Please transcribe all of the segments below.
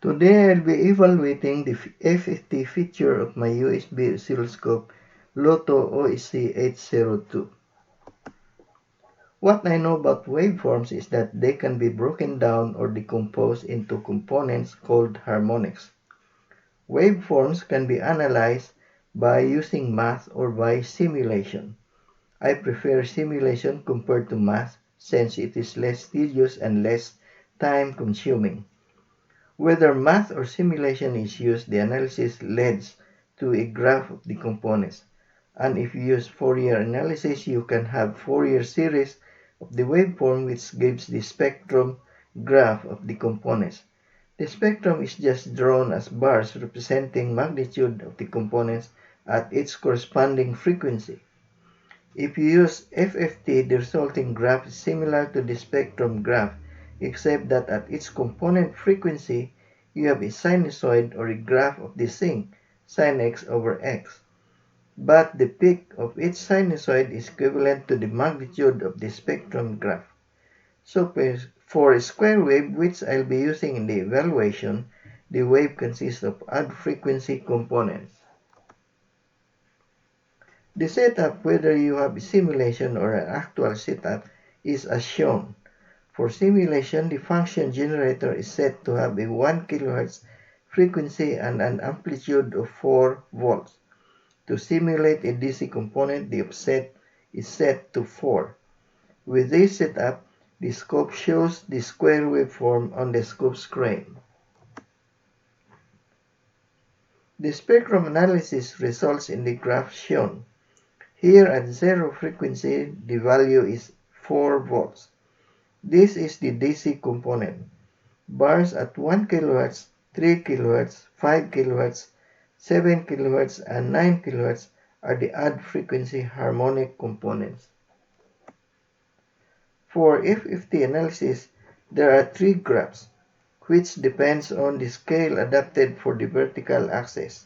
Today I'll be evaluating the FFT feature of my USB Oscilloscope Loto OSC 802. What I know about waveforms is that they can be broken down or decomposed into components called harmonics. Waveforms can be analyzed by using math or by simulation. I prefer simulation compared to math since it is less tedious and less time-consuming. Whether math or simulation is used, the analysis leads to a graph of the components. And if you use Fourier analysis, you can have Fourier series of the waveform which gives the spectrum graph of the components. The spectrum is just drawn as bars representing magnitude of the components at its corresponding frequency. If you use FFT, the resulting graph is similar to the spectrum graph, except that at its component frequency, you have a sinusoid or a graph of the sink, sin x over x. But the peak of each sinusoid is equivalent to the magnitude of the spectrum graph. So for a square wave, which I'll be using in the evaluation, the wave consists of odd frequency components. The setup, whether you have a simulation or an actual setup, is as shown. For simulation, the function generator is set to have a 1 kHz frequency and an amplitude of 4 volts. To simulate a DC component, the offset is set to 4. With this setup, the scope shows the square waveform on the scope screen. The spectrum analysis results in the graph shown. Here at 0 frequency, the value is 4 volts. This is the DC component. Bars at 1 kHz, 3 kHz, 5 kHz, 7 kHz, and 9 kHz are the odd frequency harmonic components. For FFT analysis, there are 3 graphs, which depends on the scale adapted for the vertical axis.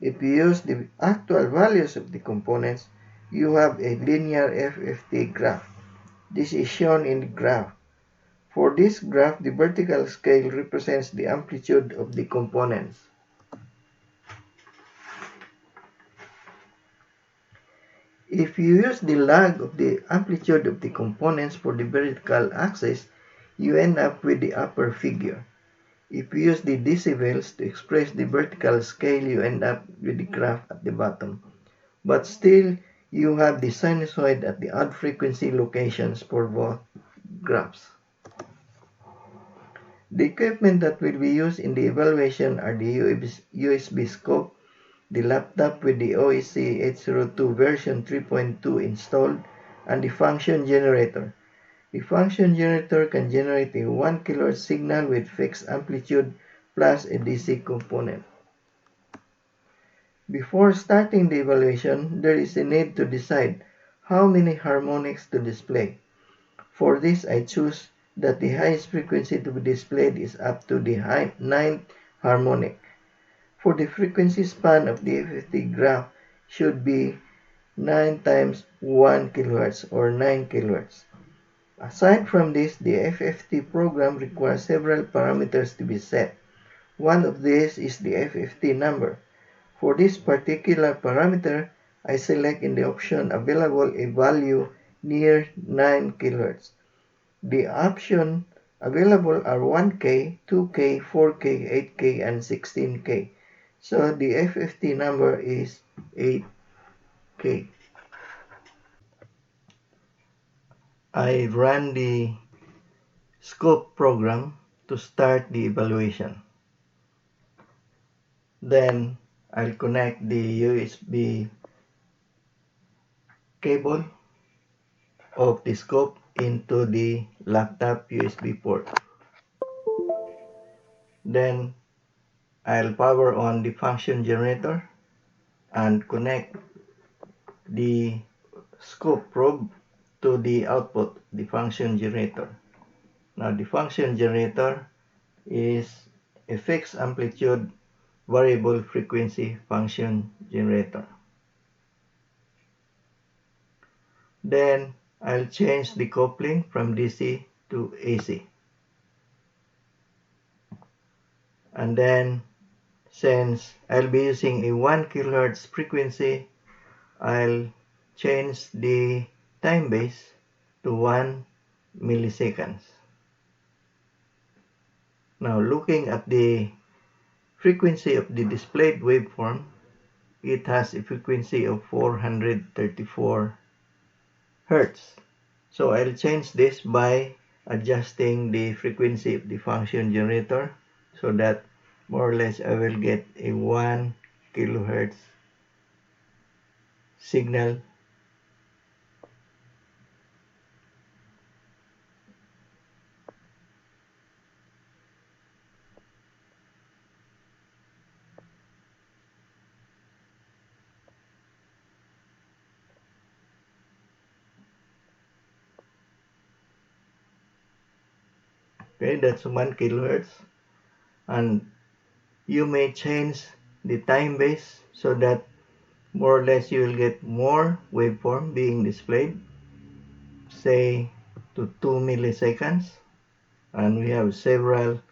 If you use the actual values of the components, you have a linear FFT graph. This is shown in the graph. For this graph, the vertical scale represents the amplitude of the components. If you use the log of the amplitude of the components for the vertical axis, you end up with the upper figure. If you use the decibels to express the vertical scale, you end up with the graph at the bottom. But still, you have the sinusoid at the odd frequency locations for both graphs. The equipment that will be used in the evaluation are the USB scope, the laptop with the OSC 802 version 3.2 installed, and the function generator. The function generator can generate a 1 kHz signal with fixed amplitude plus a DC component. Before starting the evaluation, there is a need to decide how many harmonics to display. For this, I choose that the highest frequency to be displayed is up to the 9th harmonic. For the frequency span of the FFT graph should be 9 times 1 kHz or 9 kHz. Aside from this, the FFT program requires several parameters to be set. One of these is the FFT number. For this particular parameter, I select in the option available a value near 9 kHz. The options available are 1K, 2K, 4K, 8K, and 16K. So the FFT number is 8K. I run the scope program to start the evaluation. Then I'll connect the USB cable of the scope into the laptop USB port. Then I'll power on the function generator and connect the scope probe to the output, the function generator. Now the function generator is a fixed amplitude variable frequency function generator. Then I'll change the coupling from DC to AC. And then, since I'll be using a 1 kHz frequency, I'll change the time base to 1 milliseconds. Now, looking at the frequency of the displayed waveform, it has a frequency of 434 Hertz. So I'll change this by adjusting the frequency of the function generator so that more or less I will get a 1 kilohertz signal. Okay, that's 1 kilohertz. And you may change the time base so that more or less you will get more waveform being displayed, say to 2 milliseconds, and we have several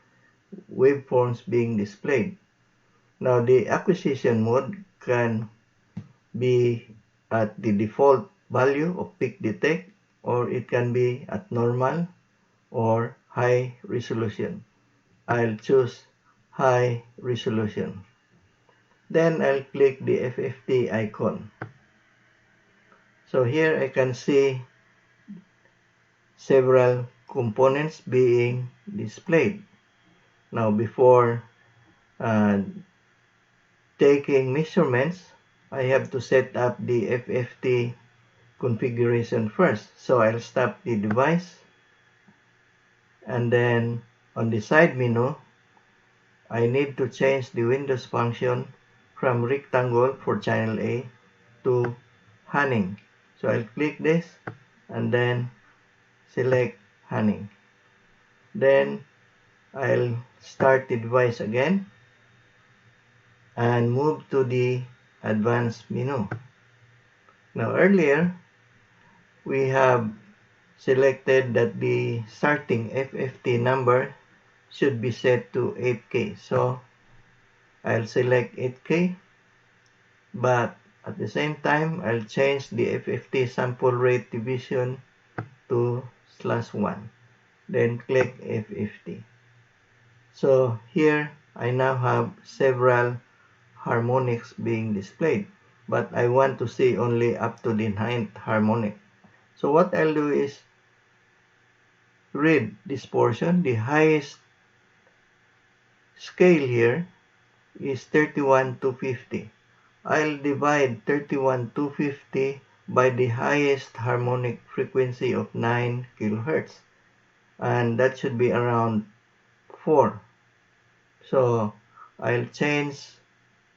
waveforms being displayed. Now the acquisition mode can be at the default value of peak detect, or it can be at normal or high resolution. I'll choose high resolution. Then I'll click the FFT icon. So here I can see several components being displayed. Now before taking measurements, I have to set up the FFT configuration first. So I'll stop the device, and then on the side menu, I need to change the Windows function from rectangle for channel A to Hunning. So I'll click this and then select Hunning. Then I'll start the device again and move to the advanced menu. Now earlier, we have selected that the starting FFT number should be set to 8K. So I'll select 8K, but at the same time, I'll change the FFT sample rate division to /1. Then click FFT. So here, I now have several harmonics being displayed, but I want to see only up to the 9th harmonic. So what I'll do is read this portion. The highest scale here is 31,250. I'll divide 31,250 by the highest harmonic frequency of 9 kilohertz, and that should be around 4. So I'll change,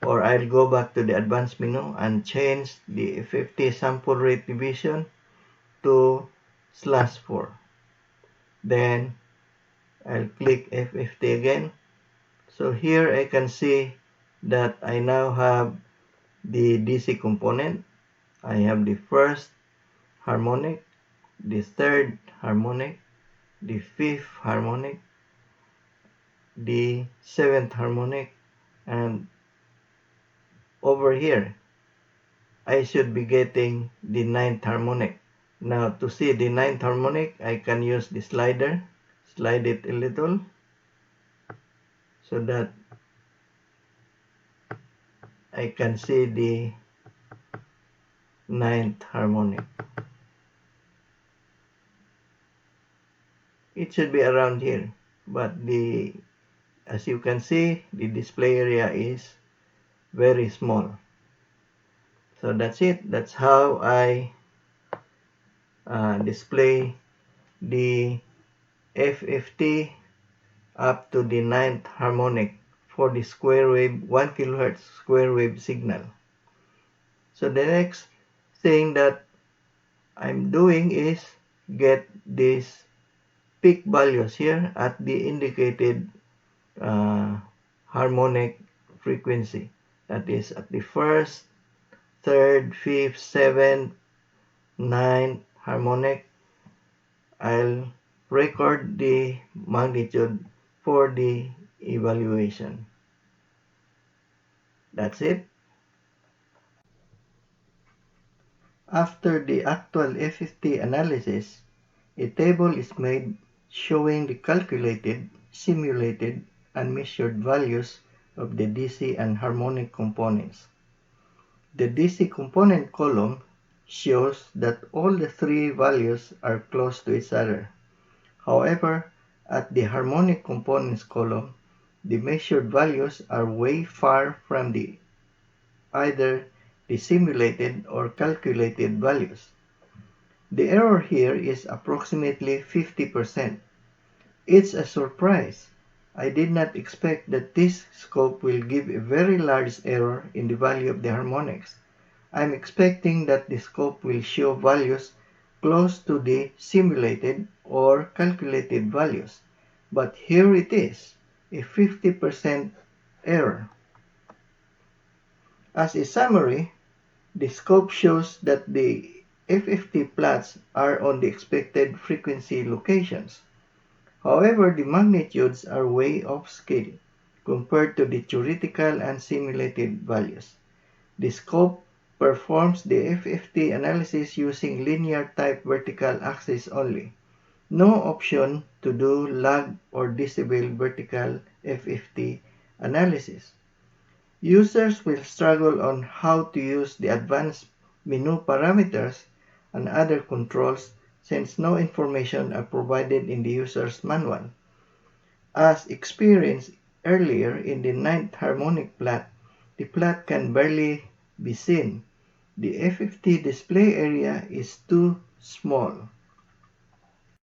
or I'll go back to the advanced menu and change the FFT sample rate division to /4. Then I'll click FFT again. So here I can see that I now have the DC component. I have the first harmonic, the third harmonic, the fifth harmonic, the seventh harmonic, and over here I should be getting the 9th harmonic. Now to see the 9th harmonic, I can use the slider, slide it a little so that I can see the 9th harmonic. It should be around here, but as you can see, the display area is very small. So that's it. That's how I display the FFT up to the 9th harmonic for the square wave 1 kilohertz square wave signal. So the next thing that I'm doing is get these peak values here at the indicated harmonic frequency. That is at the first, third, fifth, seventh, ninth harmonic. I'll record the magnitude for the evaluation. That's it. After the actual FFT analysis, a table is made showing the calculated, simulated, and measured values of the DC and harmonic components. The DC component column shows that all the three values are close to each other. However, at the harmonic components column, the measured values are way far from either the simulated or calculated values. The error here is approximately 50%. It's a surprise. I did not expect that this scope will give a very large error in the value of the harmonics. I'm expecting that the scope will show values close to the simulated or calculated values. But here it is, a 50% error. As a summary, the scope shows that the FFT plots are on the expected frequency locations. However, the magnitudes are way off scale compared to the theoretical and simulated values. The scope performs the FFT analysis using linear type vertical axis only. No option to do log or decibel vertical FFT analysis. Users will struggle on how to use the advanced menu parameters and other controls since no information are provided in the user's manual. As experienced earlier in the ninth harmonic plot, the plot can barely be seen. The FFT display area is too small.